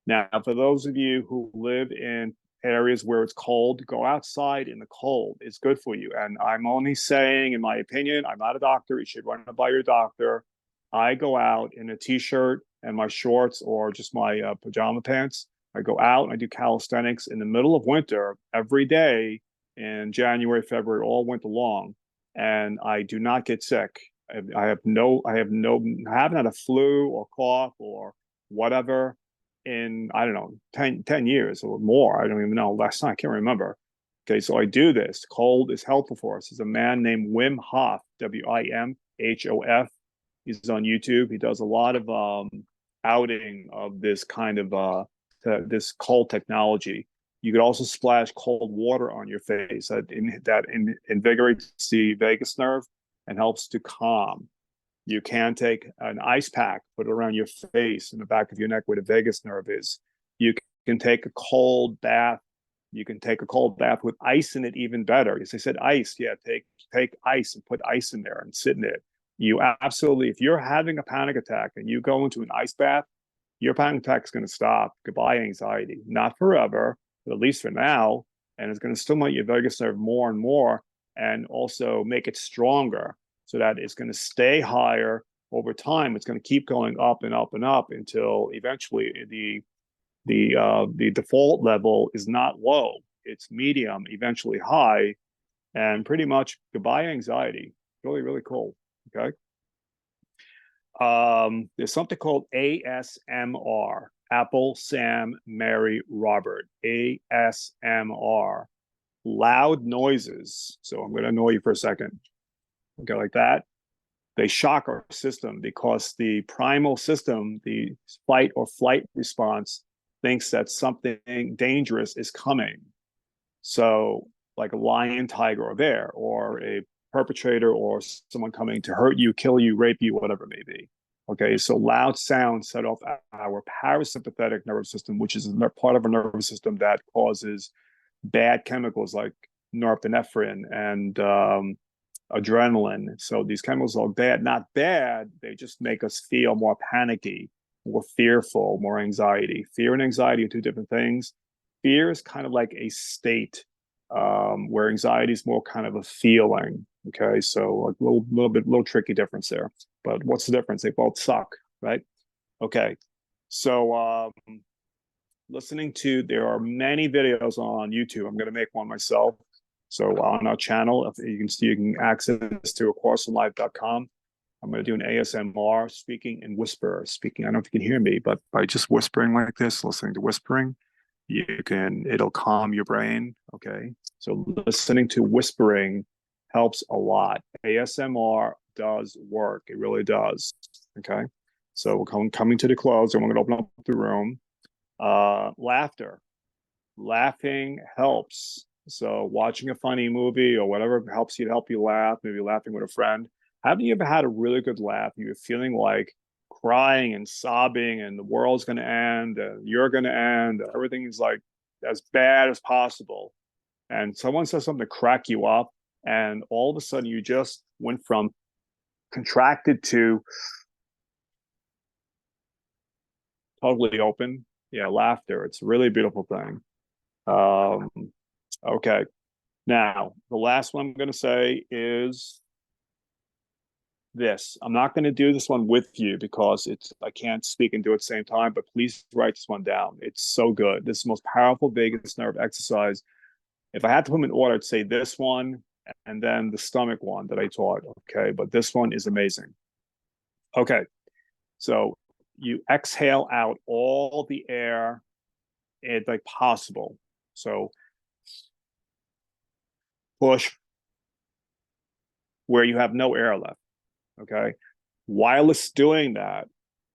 Now, for those of you who live in areas where it's cold, go outside in the cold. It's good for you. And I'm only saying, in my opinion, I'm not a doctor. You should run it by your doctor. I go out in a t-shirt and my shorts or just my pajama pants. I go out and I do calisthenics in the middle of winter every day in January, February, all winter long. And I do not get sick. I haven't had a flu or cough or whatever in, I don't know, 10 years or more. I don't even know. Last time, I can't remember. Okay, so I do this. Cold is helpful for us. There's a man named Wim Hof, Wimhof. He's on YouTube. He does a lot of outing of this kind of this cold technology. You could also splash cold water on your face. That invigorates the vagus nerve and helps to calm. You can take an ice pack, put it around your face and the back of your neck where the vagus nerve is. You can take a cold bath. You can take a cold bath with ice in it, even better. As I said, ice. Yeah, take ice and put ice in there and sit in it. You absolutely, if you're having a panic attack and you go into an ice bath, your panic attack is going to stop. Goodbye, anxiety. Not forever, but at least for now. And it's going to stimulate your vagus nerve more and more, and also make it stronger so that it's going to stay higher over time. It's going to keep going up and up and up until eventually the default level is not low. It's medium, eventually high, and pretty much goodbye anxiety. Really, really cool. Okay. There's something called ASMR. Apple, Sam, Mary, Robert. ASMR. Loud noises. So I'm going to annoy you for a second. Okay, like that. They shock our system because the primal system, the fight or flight response, thinks that something dangerous is coming. So, like a lion, tiger, or bear, or a perpetrator, or someone coming to hurt you, kill you, rape you, whatever it may be. Okay, so loud sounds set off our parasympathetic nervous system, which is part of a nervous system that causes bad chemicals like norepinephrine and adrenaline. So these chemicals are bad, not bad. They just make us feel more panicky, more fearful, more anxiety. Fear and anxiety are two different things. Fear is kind of like a state, where anxiety is more kind of a feeling. Okay, so like little tricky difference there. But what's the difference? They both suck, right? Okay, so there are many videos on YouTube. I'm going to make one myself. So on our channel, you can access to acourseonlife.com. I'm going to do an ASMR, speaking and whisper. Speaking, I don't know if you can hear me, but by just whispering like this, listening to whispering, it'll calm your brain. Okay, so listening to whispering helps a lot. ASMR does work. It really does. Okay, so we're coming to the close, and we're going to open up the room. Laughter. laughing helps. So watching a funny movie or whatever helps you to help you laugh, maybe laughing with a friend. Haven't you ever had a really good laugh? You're feeling like crying and sobbing and the world's going to end and you're going to end. Everything's like as bad as possible. And someone says something to crack you up. And all of a sudden you just went from contracted to totally open. Yeah, laughter. It's a really beautiful thing. Um, okay. Now, the last one I'm going to say is this. I'm not going to do this one with you because I can't speak and do it at the same time, but please write this one down. It's so good. This is the most powerful vagus nerve exercise. If I had to put them in order, I'd say this one and then the stomach one that I taught. Okay. But this one is amazing. Okay. So you exhale out all the air like possible. So push where you have no air left. Okay. While it's doing that,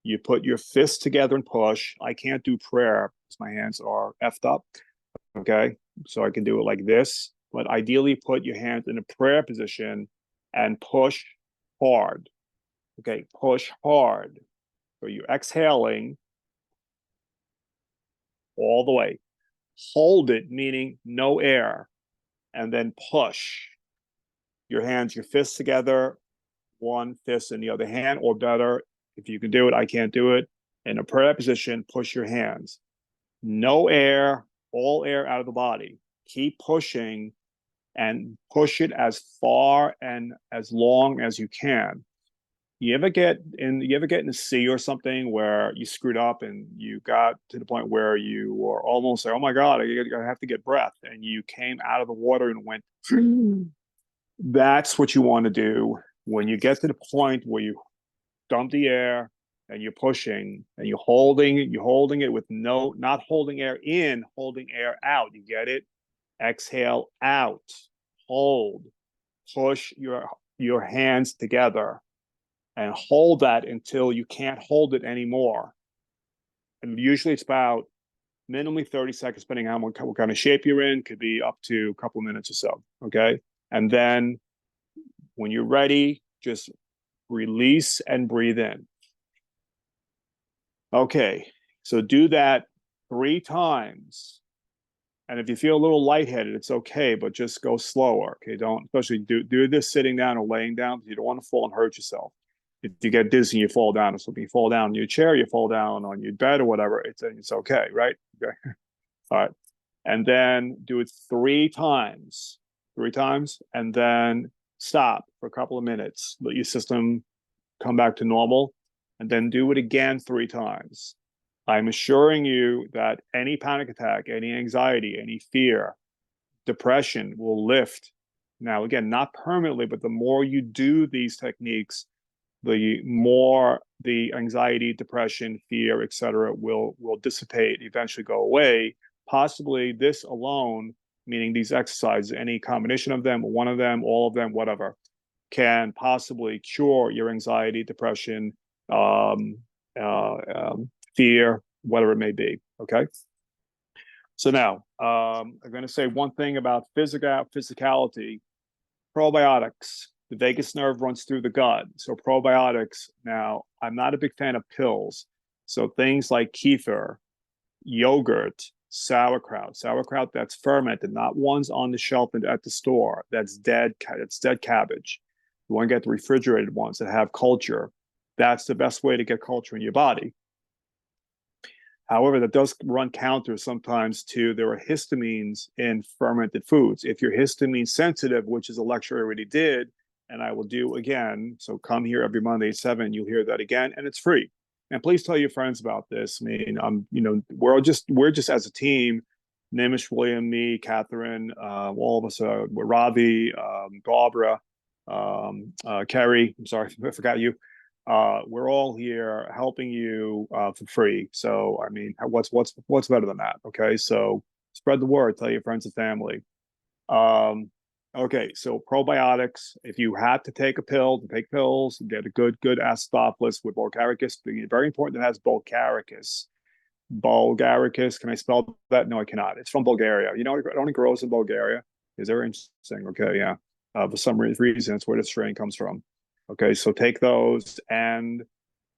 you put your fists together and push. I can't do prayer because my hands are effed up. Okay. So I can do it like this, but ideally put your hands in a prayer position and push hard. Okay. Push hard. So you're exhaling all the way. Hold it, meaning no air, and then push. Your hands, your fists together, one fist in the other hand, or better, if you can do it, I can't do it. In a prayer position, push your hands. No air, all air out of the body. Keep pushing and push it as far and as long as you can. You ever get in a sea or something where you screwed up and you got to the point where you were almost like, oh my God, I have to get breath. And you came out of the water and went, that's what you want to do when you get to the point where you dump the air and you're pushing and you're holding it with not holding air in, holding air out. You get it? Exhale out, hold, push your hands together and hold that until you can't hold it anymore. And usually it's about minimally 30 seconds, depending on what kind of shape you're in, could be up to a couple of minutes or so. Okay. And then when you're ready, just release and breathe in. Okay. So do that 3 times. And if you feel a little lightheaded, it's okay, but just go slower. Okay. Don't, especially do this sitting down or laying down because you don't want to fall and hurt yourself. If you get dizzy, you fall down or something, you fall down in your chair, you fall down on your bed or whatever, it's okay, right? Okay. All right. And then do it 3 times, and then stop for a couple of minutes. Let your system come back to normal, and then do it again 3 times. I'm assuring you that any panic attack, any anxiety, any fear, depression will lift. Now, again, not permanently, but the more you do these techniques, the more the anxiety, depression, fear, etc., will dissipate, eventually go away. Possibly this alone, meaning these exercises, any combination of them, one of them, all of them, whatever, can possibly cure your anxiety, depression, fear, whatever it may be. Okay. So now I'm going to say one thing about physicality. Probiotics. The vagus nerve runs through the gut. So probiotics, now, I'm not a big fan of pills. So things like kefir, yogurt, sauerkraut that's fermented, not ones on the shelf at the store. That's dead cabbage. You want to get the refrigerated ones that have culture. That's the best way to get culture in your body. However, that does run counter sometimes to there are histamines in fermented foods. If you're histamine sensitive, which is a lecture I already did, and I will do again, so come here every Monday at 7, you'll hear that again, and it's free. And please tell your friends about this. I mean, we're just as a team, Nimish, William, me, Catherine, all of us, Ravi, Barbara, Kerry, I'm sorry, I forgot you. We're all here helping you for free. So, I mean, what's better than that? Okay. So spread the word, tell your friends and family. Okay. So probiotics, if you have to take a pill, take pills, get a good acidophilus with Bulgaricus. Very important that it has Bulgaricus. Bulgaricus. Can I spell that? No, I cannot. It's from Bulgaria. You know, it only grows in Bulgaria. Is very interesting. Okay, yeah. For some reason, it's where the strain comes from. Okay, so take those and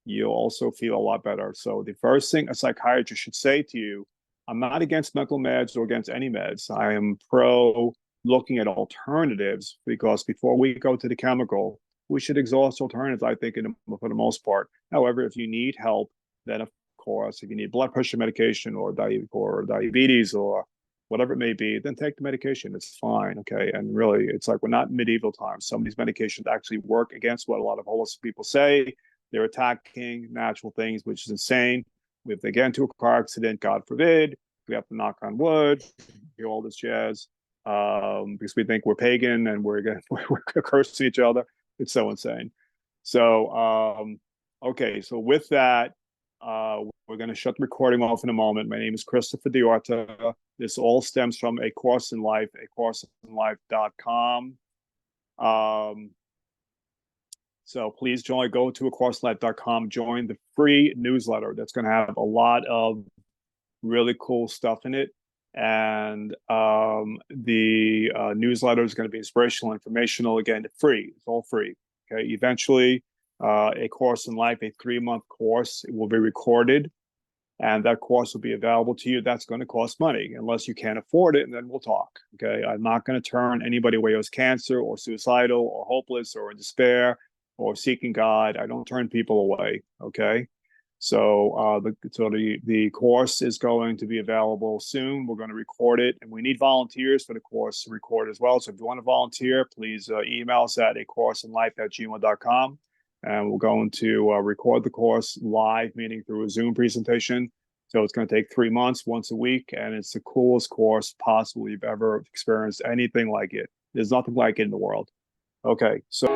you'll also feel a lot better. So the first thing a psychiatrist should say to you, I'm not against mental meds or against any meds. I am pro looking at alternatives because before we go to the chemical, we should exhaust alternatives, I think, for the most part. However, if you need help, then of course, if you need blood pressure medication or diabetes or whatever it may be, then take the medication. It's fine. Okay. And really, it's like we're not in medieval times. Some of these medications actually work against what a lot of holistic people say. They're attacking natural things, which is insane. If they get into a car accident, God forbid, we have to knock on wood, hear all this jazz, because we think we're pagan and we're cursing each other. It's so insane. So, okay, so with that, we're going to shut the recording off in a moment. My name is Christopher Diorta. This all stems from A Course in Life, acourseinlife.com. So please go to acourseinlife.com, join the free newsletter. That's going to have a lot of really cool stuff in it. And the newsletter is going to be inspirational, informational, again, free. It's all free. Okay. Eventually, A Course in Life, a 3-month course, it will be recorded. And that course will be available to you. That's going to cost money unless you can't afford it. And then we'll talk. Okay. I'm not going to turn anybody away who has cancer or suicidal or hopeless or in despair or seeking God. I don't turn people away. Okay. So the course is going to be available soon. We're going to record it, and we need volunteers for the course to record as well. So if you want to volunteer, please email us at acourseinlife@gmail.com, and we're going to record the course live, meaning through a Zoom presentation. So it's going to take 3 months, once a week, and it's the coolest course possible you've ever experienced. Anything like it. There's nothing like it in the world. Okay, so